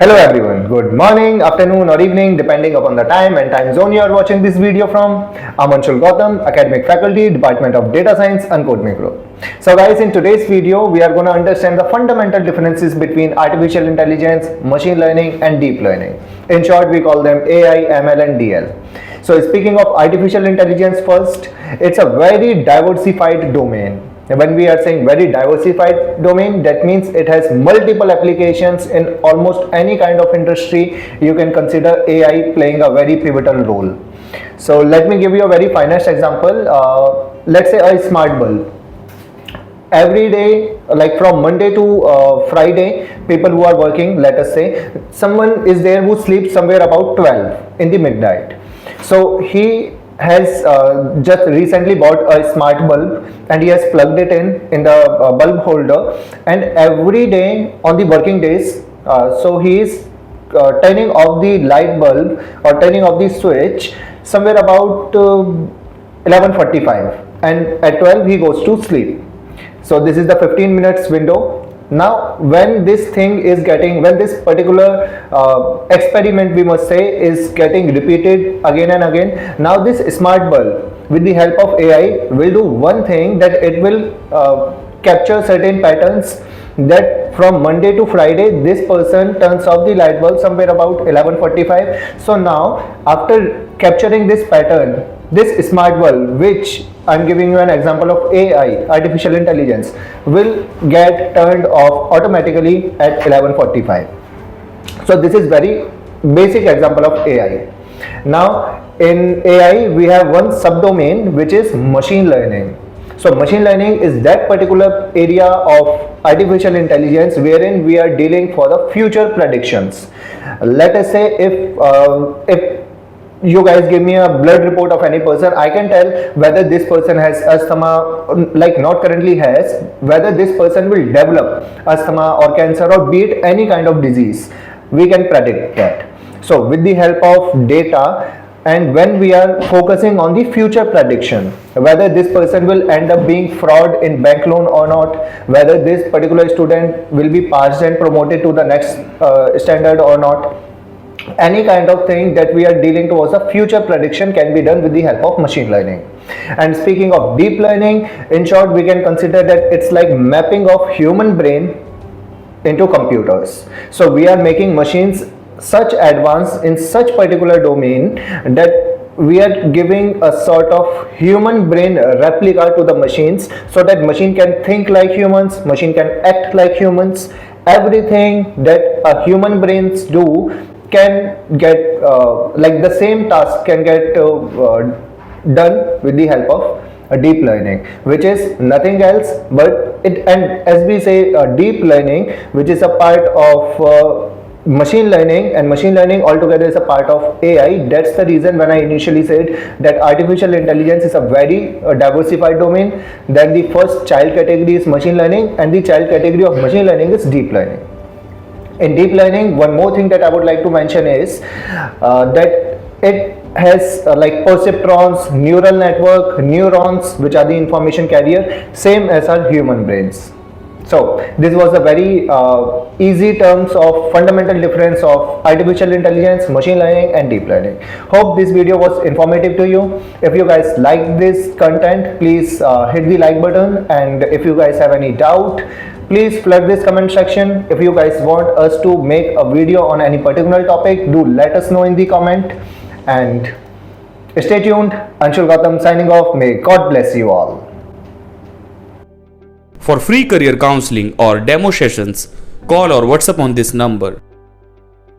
Hello everyone, good morning, afternoon or evening depending upon the time and time zone you are watching this video from. I'm Gautam, Academic Faculty, Department of Data Science, Uncodemy Group. So guys, in today's video we are going to understand the fundamental differences between artificial intelligence, machine learning and deep learning. In short, we call them AI, ML and DL. So speaking of artificial intelligence first, it's a very diversified domain. When we are saying very diversified domain, that means it has multiple applications in almost any kind of industry. You can consider AI playing a very pivotal role. So let me give you a very finest example. Let's say a smart bulb. Every day, like from Monday to Friday, people who are working, let us say, someone is there who sleeps somewhere about 12 in the midnight. So he has just recently bought a smart bulb and he has plugged it in the bulb holder, and every day on the working days, so he is turning off the light bulb or turning off the switch somewhere about 11:45, and at 12 he goes to sleep. So this is the 15 minutes window. Now when this particular experiment, we must say, is getting repeated again and again, now this smart bulb with the help of AI will do one thing, that it will capture certain patterns, that from Monday to Friday this person turns off the light bulb somewhere about 11:45. So now after capturing this pattern, this smart bulb, which I'm giving you an example of AI, artificial intelligence, will get turned off automatically at 11:45. So this is very basic example of AI. Now in AI we have one subdomain which is machine learning. So machine learning is that particular area of artificial intelligence wherein we are dealing for the future predictions. Let us say if you guys give me a blood report of any person, I can tell whether this person has asthma, like not currently has, whether this person will develop asthma or cancer or be it any kind of disease. We can predict that. So with the help of data, and when we are focusing on the future prediction, whether this person will end up being fraud in bank loan or not, whether this particular student will be passed and promoted to the next standard or not, any kind of thing that we are dealing towards a future prediction can be done with the help of machine learning. And speaking of deep learning, in short, we can consider that it's like mapping of human brain into computers. So we are making machines such advanced in such particular domain that we are giving a sort of human brain replica to the machines, so that machine can think like humans, machine can act like humans. Everything that a human brains do can get like the same task can get done with the help of deep learning, which is nothing else but it. And as we say, deep learning, which is a part of machine learning, and machine learning altogether is a part of AI. That's the reason when I initially said that artificial intelligence is a very diversified domain. Then the first child category is machine learning, and the child category of machine learning is deep learning. In deep learning, one more thing that I would like to mention is that it has like perceptrons, neural network, neurons, which are the information carrier, same as our human brains. So this was a very easy terms of fundamental difference of artificial intelligence, machine learning and deep learning. Hope this video was informative to you. If you guys like this content, please hit the like button, and if you guys have any doubt, please flood this comment section. If you guys want us to make a video on any particular topic, do let us know in the comment, and stay tuned. Gautam signing off. May God bless you all. For free career counseling or demo sessions, call or WhatsApp on this number.